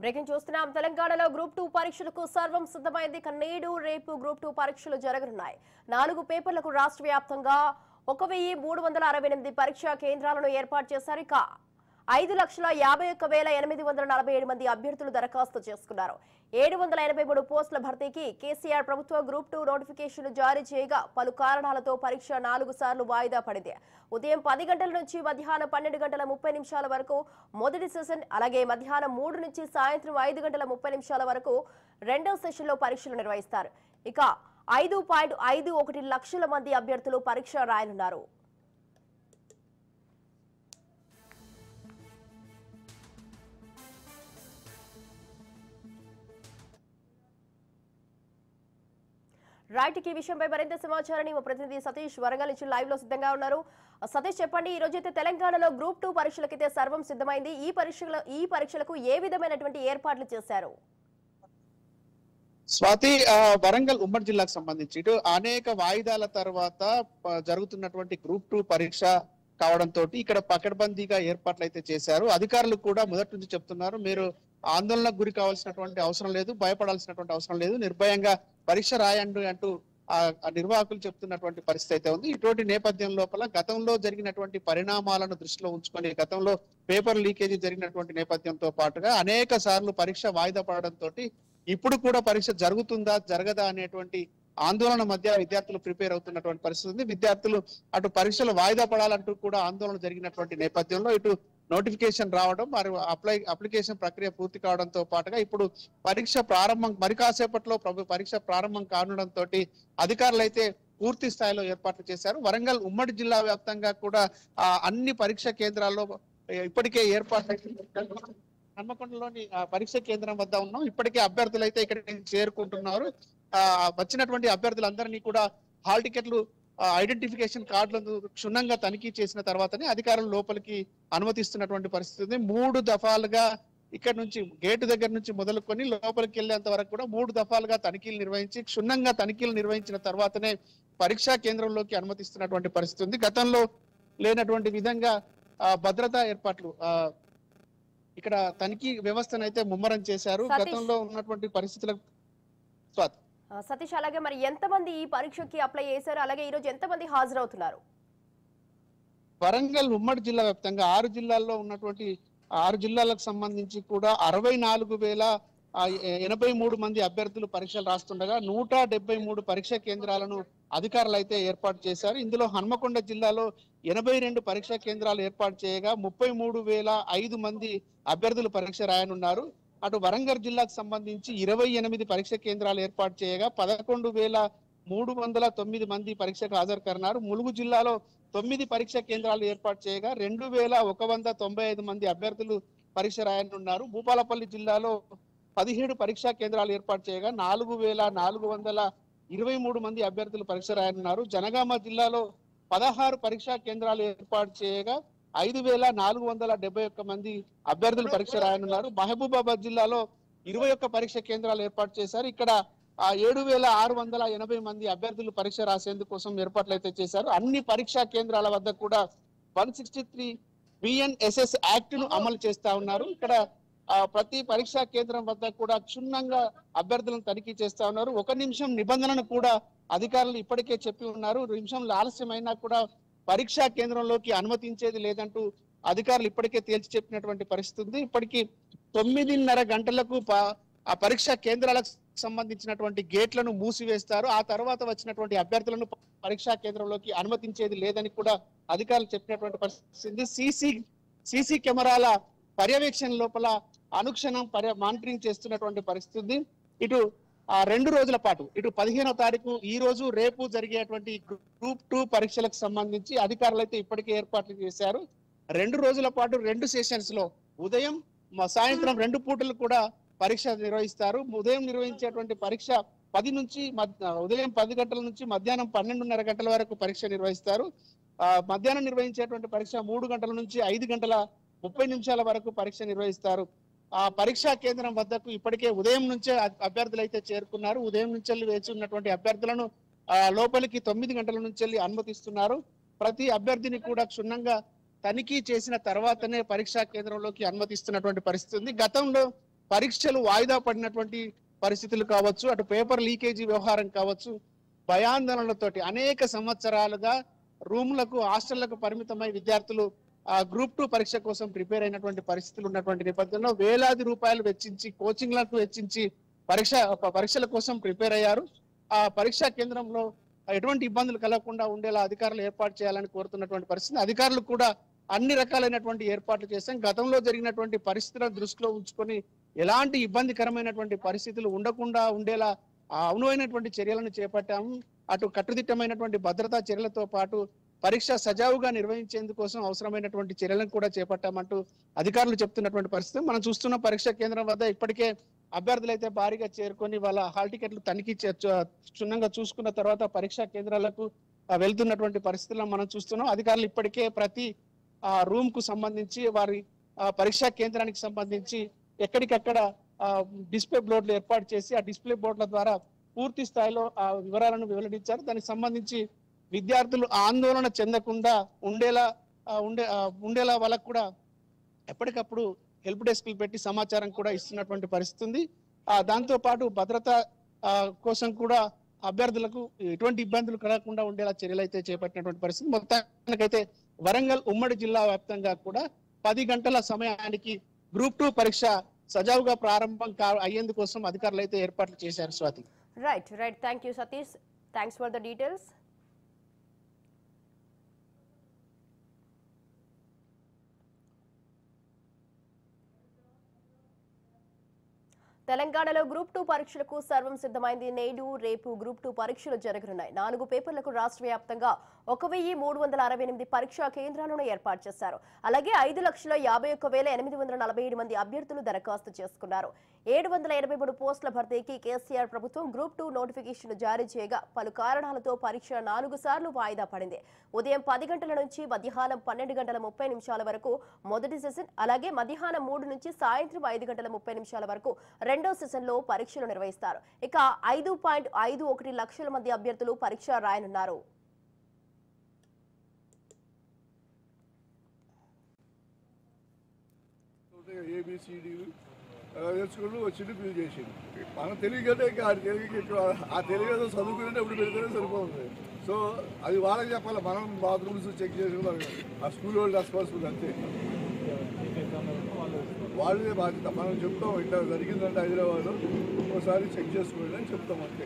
Breaking చూస్తున్నాం. తెలంగాణలో group 2 పరీక్షలకు సర్వం సిద్ధమైంది. నేడు రేపు గ్రూప్ 2 పరీక్షలు జరగనున్నాయి. 4 పేపర్లకు రాష్ట్ర వ్యాప్తంగా 1368 పరీక్షా కేంద్రాలను ఏర్పాటు చేశారు. ఇక 5,51,847 మంది అభ్యర్థులు దరఖాస్తు చేసుకున్నారు. 783 పోస్టుల భర్తీకి కేసీఆర్ ప్రభుత్వం గ్రూప్ 2 నోటిఫికేషన్ జారీ చేయగా పలు కారణాలతో పరీక్ష 4 సార్లు వాయిదా పడింది. ఉదయం 10 గంటల నుంచి మధ్యాహ్నం 12 గంటల 30 నిమిషాల వరకు మొదటి సెషన్, అలాగే మధ్యాహ్నం 3 నుంచి సాయంత్రం 5 గంటల 30 నిమిషాల వరకు రెండవ సెషన్లో పరీక్షలు నిర్వహిస్తారు. ఇక 5.51 లక్షల మంది అభ్యర్థులు పరీక్ష రాయనున్నారు. రైట్, ఈ విషయంపై మరింత సమాచారాన్ని మా ప్రతినిధి సతీష్ వరంగల్ నుంచి లైవ్ లో సిద్ధంగా ఉన్నారు. సతీష్, చెప్పండి, ఈ రోజైతే తెలంగాణలో గ్రూప్ 2 పరీక్షలకైతే సర్వం సిద్ధమైంది. ఈ పరీక్షలకు ఏ విధమైనటువంటి ఏర్పాట్లు చేశారు? స్వాతి, వరంగల్ ఉమ్మడి జిల్లాకు సంబంధించి ఇటు అనేక వాయిదాల తర్వాత జరుగుతున్నటువంటి గ్రూప్ 2 పరీక్ష కావడంతో ఇక్కడ పకడ్బందీగా ఏర్పాట్లు అయితే చేశారు. అధికారులు కూడా మొదటి నుంచి చెప్తున్నారు, మీరు ఆందోళనకు గురి కావాల్సినటువంటి అవసరం లేదు, భయపడాల్సినటువంటి అవసరం లేదు, నిర్భయంగా పరీక్ష రాయండి అంటూ ఆ నిర్వాహకులు చెప్తున్నటువంటి పరిస్థితి అయితే ఉంది. ఇటువంటి నేపథ్యం లోపల గతంలో జరిగినటువంటి పరిణామాలను దృష్టిలో ఉంచుకొని గతంలో పేపర్ లీకేజీ జరిగినటువంటి నేపథ్యంతో పాటుగా అనేక సార్లు పరీక్ష వాయిదా పడడంతో ఇప్పుడు కూడా పరీక్ష జరుగుతుందా జరగదా అనేటువంటి ఆందోళన మధ్య విద్యార్థులు ప్రిపేర్ అవుతున్నటువంటి పరిస్థితి ఉంది. విద్యార్థులు అటు పరీక్షలు వాయిదా పడాలంటూ కూడా ఆందోళన జరిగినటువంటి నేపథ్యంలో ఇటు నోటిఫికేషన్ రావడం, మరి అప్లికేషన్ ప్రక్రియ పూర్తి కావడంతో పాటుగా ఇప్పుడు పరీక్ష ప్రారంభం మరి కాసేపట్లో పరీక్ష ప్రారంభం కావడంతో అధికారులు అయితే పూర్తి స్థాయిలో ఏర్పాట్లు చేశారు. వరంగల్ ఉమ్మడి జిల్లా వ్యాప్తంగా కూడా అన్ని పరీక్ష కేంద్రాల్లో ఇప్పటికే ఏర్పాట్లు హన్మకొండలోని పరీక్ష కేంద్రం వద్ద ఉన్నాం. ఇప్పటికే అభ్యర్థులు అయితే ఇక్కడికి చేరుకుంటున్నారు. వచ్చినటువంటి అభ్యర్థులందరినీ కూడా హాల్ టికెట్లు, ఐడెంటిఫికేషన్ కార్డులను క్షుణ్ణంగా తనిఖీ చేసిన తర్వాతనే అధికారులు లోపలికి అనుమతిస్తున్నటువంటి పరిస్థితి ఉంది. 3 దఫాలుగా ఇక్కడ నుంచి గేటు దగ్గర నుంచి మొదలుకొని లోపలికి వెళ్లేంత వరకు కూడా 3 దఫాలుగా తనిఖీలు నిర్వహించి క్షుణ్ణంగా తనిఖీలు నిర్వహించిన తర్వాతనే పరీక్షా కేంద్రంలోకి అనుమతిస్తున్నటువంటి పరిస్థితి ఉంది. గతంలో లేనటువంటి విధంగా భద్రతా ఏర్పాట్లు ఇక్కడ తనిఖీ వ్యవస్థను అయితే ముమ్మరం చేశారు. గతంలో ఉన్నటువంటి పరిస్థితులకు సతీష్, అలాగే మరి ఎంతమంది ఈ పరీక్షకి అప్లై చేశారు, అలాగే ఈ రోజు ఎంతమంది హాజరవుతున్నారు? వరంగల్ ఉమ్మడి జిల్లా వ్యాప్తంగా 6 జిల్లాల్లో ఉన్నటువంటి 6 జిల్లాలకు సంబంధించి కూడా 64,083 మంది అభ్యర్థులు పరీక్షలు రాస్తుండగా 173 పరీక్షా కేంద్రాలను అధికారులు అయితే ఏర్పాటు చేశారు. ఇందులో హన్మకొండ జిల్లాలో 82 పరీక్షా కేంద్రాలు ఏర్పాటు చేయగా 33,005 మంది అభ్యర్థులు పరీక్ష రాయనున్నారు. అటు వరంగల్ జిల్లాకు సంబంధించి 28 పరీక్ష కేంద్రాలు ఏర్పాటు చేయగా 11,309 మంది పరీక్షకు హాజరు కానున్నారు. ములుగు జిల్లాలో 9 పరీక్ష కేంద్రాలు ఏర్పాటు చేయగా 2,195 మంది అభ్యర్థులు పరీక్ష రాయనున్నారు. భూపాలపల్లి జిల్లాలో 17 పరీక్షా కేంద్రాలు ఏర్పాటు చేయగా 4,423 మంది అభ్యర్థులు పరీక్ష రాయనున్నారు. జనగామ జిల్లాలో 16 పరీక్షా కేంద్రాలు ఏర్పాటు చేయగా 5,471 మంది అభ్యర్థులు పరీక్ష రాయనున్నారు. మహబూబాబాద్ జిల్లాలో 21 పరీక్ష కేంద్రాలు ఏర్పాటు చేశారు. ఇక్కడ 7,680 మంది అభ్యర్థులు పరీక్ష రాసేందుకు కోసం ఏర్పాట్లు అయితే చేశారు. అన్ని పరీక్షా కేంద్రాల వద్ద కూడా 163 BNSS యాక్ట్ ను అమలు చేస్తా ఉన్నారు. ఇక్కడ ప్రతి పరీక్షా కేంద్రం వద్ద కూడా క్షుణ్ణంగా అభ్యర్థులను తనిఖీ చేస్తా ఉన్నారు. 1 నిమిషం నిబంధనను కూడా అధికారులు ఇప్పటికే చెప్పి ఉన్నారు. 1 నిమిషం ఆలస్యమైనా కూడా పరీక్షా కేంద్రంలోకి అనుమతించేది లేదంటూ అధికారులు ఇప్పటికే తేల్చి చెప్పినటువంటి పరిస్థితి ఉంది. ఇప్పటికీ 9:30 గంటలకు ఆ పరీక్షా కేంద్రాలకు సంబంధించినటువంటి గేట్లను మూసివేస్తారు. ఆ తర్వాత వచ్చినటువంటి అభ్యర్థులను పరీక్షా కేంద్రంలోకి అనుమతించేది లేదని కూడా అధికారులు చెప్పినటువంటి పరిస్థితి. సీసీ కెమెరాల పర్యవేక్షణ లోపల అనుక్షణం మానిటరింగ్ చేస్తున్నటువంటి పరిస్థితి. ఇటు 2 రోజుల పాటు ఇటు 15వ తారీఖు ఈ రోజు రేపు జరిగేటువంటి గ్రూప్ 2 పరీక్షలకు సంబంధించి అధికారులు అయితే ఇప్పటికే ఏర్పాట్లు చేశారు. 2 రోజుల పాటు 2 సెషన్స్ లో ఉదయం సాయంత్రం 2 పూటలు కూడా పరీక్ష నిర్వహిస్తారు. ఉదయం నిర్వహించేటువంటి పరీక్ష ఉదయం 10 గంటల నుంచి మధ్యాహ్నం 12:30 గంటల వరకు పరీక్ష నిర్వహిస్తారు. మధ్యాహ్నం నిర్వహించేటువంటి పరీక్ష 3 గంటల నుంచి 5 గంటల 30 నిమిషాల వరకు పరీక్ష నిర్వహిస్తారు. ఆ పరీక్షా కేంద్రం వద్దకు ఇప్పటికే ఉదయం నుంచే అభ్యర్థులు అయితే చేరుకున్నారు. ఉదయం నుంచి వేచి ఉన్నటువంటి అభ్యర్థులను లోపలికి 9 గంటల నుంచి అనుమతిస్తున్నారు. ప్రతి అభ్యర్థిని కూడా క్షుణ్ణంగా తనిఖీ చేసిన తర్వాతనే పరీక్షా కేంద్రంలోకి అనుమతిస్తున్నటువంటి పరిస్థితి ఉంది. గతంలో పరీక్షలు వాయిదా పడినటువంటి పరిస్థితులు కావచ్చు, అటు పేపర్ లీకేజీ వ్యవహారం కావచ్చు, భయాందోళనలతోటి అనేక సంవత్సరాలుగా రూమ్లకు హాస్టళ్లకు పరిమితమై విద్యార్థులు గ్రూప్ 2 పరీక్ష కోసం ప్రిపేర్ అయినటువంటి పరిస్థితులు ఉన్నటువంటి నేపథ్యంలో వేలాది రూపాయలు వెచ్చించి కోచింగ్లకు వెచ్చించి పరీక్షల కోసం ప్రిపేర్ అయ్యారు. ఆ పరీక్షా కేంద్రంలో ఎటువంటి ఇబ్బందులు కలగకుండా ఉండేలా అధికారులు ఏర్పాటు చేయాలని కోరుతున్నటువంటి పరిస్థితి. అధికారులు కూడా అన్ని రకాలైనటువంటి ఏర్పాట్లు చేశాం. గతంలో జరిగినటువంటి పరిస్థితులను దృష్టిలో ఉంచుకొని ఎలాంటి ఇబ్బందికరమైనటువంటి పరిస్థితులు ఉండకుండా ఉండేలా అనువైనటువంటి చర్యలను చేపట్టాము. అటు కట్టుదిట్టమైనటువంటి భద్రతా చర్యలతో పాటు పరీక్ష సజావుగా నిర్వహించేందుకోసం అవసరమైనటువంటి చర్యలను కూడా చేపట్టామంటూ అధికారులు చెప్తున్నటువంటి పరిస్థితి. మనం చూస్తున్న పరీక్షా కేంద్రం వద్ద ఇప్పటికే అభ్యర్థులు అయితే భారీగా చేరుకొని వాళ్ళ హాల్ టికెట్లు తనిఖీ క్షుణ్ణంగా చూసుకున్న తర్వాత పరీక్షా కేంద్రాలకు వెళ్తున్నటువంటి పరిస్థితులను మనం చూస్తున్నాం. అధికారులు ఇప్పటికే ప్రతి రూమ్ కు సంబంధించి వారి పరీక్షా కేంద్రానికి సంబంధించి ఎక్కడికక్కడ డిస్ప్లే బోర్డులు ఏర్పాటు చేసి ఆ డిస్ప్లే బోర్డుల ద్వారా పూర్తి స్థాయిలో ఆ వివరాలను వెల్లడించారు. దానికి సంబంధించి విద్యార్థులు ఆందోళన చెందకుండా ఉండేలా వాళ్ళకు కూడా ఎప్పటికప్పుడు హెల్ప్ డెస్క్లు పెట్టి సమాచారం కూడా ఇస్తున్నటువంటి పరిస్థితి ఉంది. దాంతో పాటు భద్రత కోసం కూడా అభ్యర్థులకు ఎటువంటి ఇబ్బందులు కలగకుండా ఉండేలా చర్యలు అయితే చేపట్టినటువంటి పరిస్థితి. మొత్తానికైతే వరంగల్ ఉమ్మడి జిల్లా వ్యాప్తంగా కూడా 10 గంటల సమయానికి గ్రూప్ 2 పరీక్ష సజావుగా ప్రారంభం అయ్యేందుకోసం అధికారులు అయితే ఏర్పాట్లు చేశారు. Swathi. Right. Thank you Satish. Thanks for the details. తెలంగాణలో గ్రూప్ 2 పరీక్షలకు సర్వం సిద్ధమైంది. నేడు రేపు గ్రూప్ 2 పరీక్షలు జరగనున్నాయి. 4 పేపర్లకు రాష్ట్ర వ్యాప్తంగా 1368 పరీక్షా కేంద్రాలను ఏర్పాటు చేశారు. అలాగే 5,51,847 మంది అభ్యర్థులు దరఖాస్తు చేసుకున్నారు. 783 పోస్టుల భర్తీకి కేసీఆర్ ప్రభుత్వం గ్రూప్ 2 నోటిఫికేషన్ జారీ చేయగా పలు కారణాలతో పరీక్ష 4 సార్లు వాయిదా పడింది. ఉదయం 10 గంటల నుంచి మధ్యాహ్నం 12:30 వరకు మొదటి సెషన్, అలాగే మధ్యాహ్నం 3 నుంచి సాయంత్రం 5:30 వరకు రెండో సెషన్ లో పరీక్షలు నిర్వహిస్తారు. ఇక 5.51 లక్షల మంది అభ్యర్థులు పరీక్ష రాయనున్నారు. నేర్చుకుంటూ వచ్చింది ఫీల్ చేసింది. మనం తెలియకంటే ఇంకా ఆ తెలుగు చదువుకునేటప్పుడు పెడితేనే సరిపోతుంది. సో అది వాళ్ళకి చెప్పాలి. మనం బాత్రూమ్స్ చెక్ చేసుకుంటాం. ఆ స్కూల్ వాళ్ళు రెస్పాన్సిబుల్ అంతే. వాళ్ళే బాధ్యత. మనం చెప్తాం ఇట్లా జరిగిందంటే హైదరాబాద్లో ఒకసారి చెక్ చేసుకోండి అని చెప్తాం అంతే.